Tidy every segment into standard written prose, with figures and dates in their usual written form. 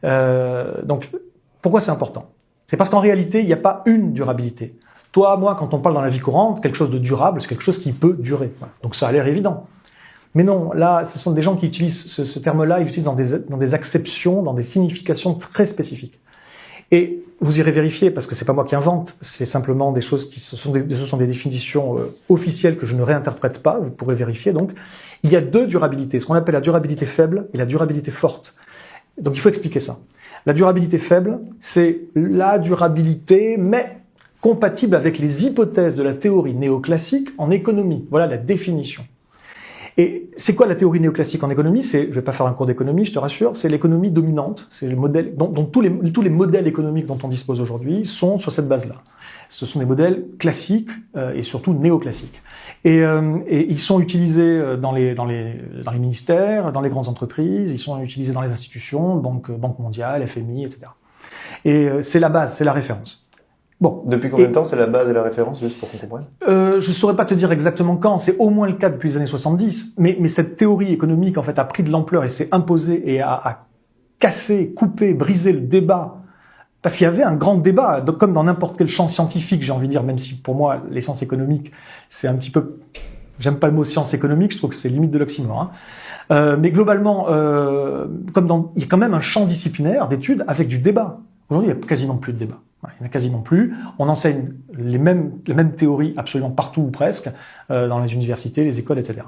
Donc, pourquoi c'est important? C'est parce qu'en réalité, il n'y a pas une durabilité. Toi, moi, quand on parle dans la vie courante, quelque chose de durable, c'est quelque chose qui peut durer. Voilà. Donc ça a l'air évident. Mais non, là, ce sont des gens qui utilisent ce terme-là, ils l'utilisent dans des acceptions, dans des significations très spécifiques. Et vous irez vérifier, parce que c'est pas moi qui invente, c'est simplement des choses ce sont des définitions officielles que je ne réinterprète pas, vous pourrez vérifier. Donc, il y a deux durabilités, ce qu'on appelle la durabilité faible et la durabilité forte. Donc il faut expliquer ça. La durabilité faible, c'est la durabilité, mais compatible avec les hypothèses de la théorie néoclassique en économie. Voilà la définition. Et c'est quoi la théorie néoclassique en économie? Je vais pas faire un cours d'économie, je te rassure, c'est l'économie dominante, c'est le modèle dont tous les modèles économiques dont on dispose aujourd'hui sont sur cette base-là. Ce sont des modèles classiques et surtout néoclassiques. Et ils sont utilisés dans les ministères, dans les grandes entreprises, ils sont utilisés dans les institutions, Banque mondiale, FMI, etc. Et c'est la base, c'est la référence. Bon. Depuis combien de temps c'est la base et la référence, juste pour qu'on comprenne? Je saurais pas te dire exactement quand, c'est au moins le cas depuis les années 70, mais cette théorie économique, en fait, a pris de l'ampleur et s'est imposée et a cassé, coupé, brisé le débat. Parce qu'il y avait un grand débat, donc, comme dans n'importe quel champ scientifique, j'ai envie de dire, même si pour moi, les sciences économiques, c'est un petit peu... J'aime pas le mot science économique, je trouve que c'est limite de l'oxymore. Hein. Mais globalement, il y a quand même un champ disciplinaire d'études avec du débat. Aujourd'hui, il n'y a quasiment plus de débat. Il n'y en a quasiment plus. On enseigne les mêmes théories absolument partout ou presque, dans les universités, les écoles, etc.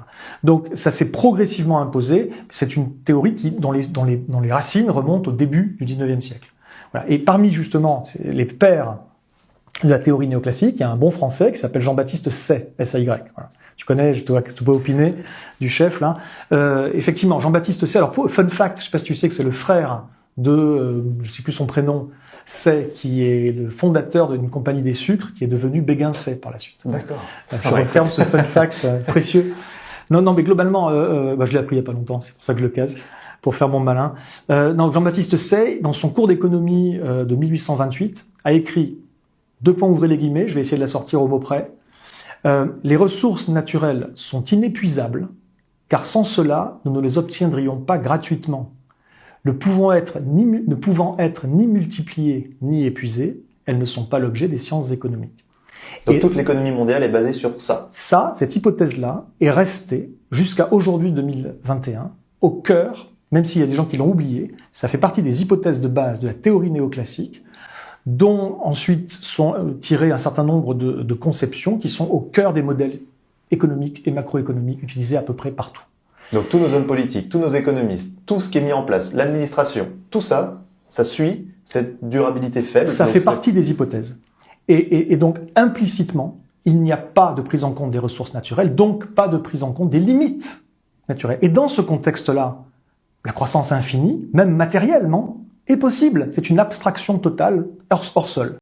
Donc ça s'est progressivement imposé. C'est une théorie dont les racines remontent au début du 19e siècle. Voilà. Et parmi justement les pères de la théorie néoclassique, il y a un bon français qui s'appelle Jean-Baptiste Say, S-A-Y. Voilà. Tu connais, je te peux opiner du chef là. Effectivement, Jean-Baptiste Say. Alors fun fact, je sais pas si tu sais que c'est le frère de, je sais plus son prénom, Say, qui est le fondateur d'une compagnie des sucres, qui est devenu Béguin Say par la suite. D'accord. Je referme ce fun fact précieux. Non, mais globalement, je l'ai appris il y a pas longtemps, c'est pour ça que je le case, pour faire mon malin. Non, Jean-Baptiste Say, dans son cours d'économie de 1828, a écrit, deux points ouvrez les guillemets, je vais essayer de la sortir au mot près, les ressources naturelles sont inépuisables, car sans cela, nous ne les obtiendrions pas gratuitement. Ne pouvant être ni multipliées ni épuisées, elles ne sont pas l'objet des sciences économiques. Donc toute l'économie mondiale est basée sur ça. Cette hypothèse-là est restée jusqu'à aujourd'hui 2021 au cœur, même s'il y a des gens qui l'ont oublié, ça fait partie des hypothèses de base de la théorie néoclassique, dont ensuite sont tirées un certain nombre de conceptions qui sont au cœur des modèles économiques et macroéconomiques utilisés à peu près partout. Donc tous nos hommes politiques, tous nos économistes, tout ce qui est mis en place, l'administration, tout ça, ça suit cette durabilité faible. Ça fait partie des hypothèses. Et donc implicitement, il n'y a pas de prise en compte des ressources naturelles, donc pas de prise en compte des limites naturelles. Et dans ce contexte-là, la croissance infinie, même matériellement, est possible. C'est une abstraction totale hors sol.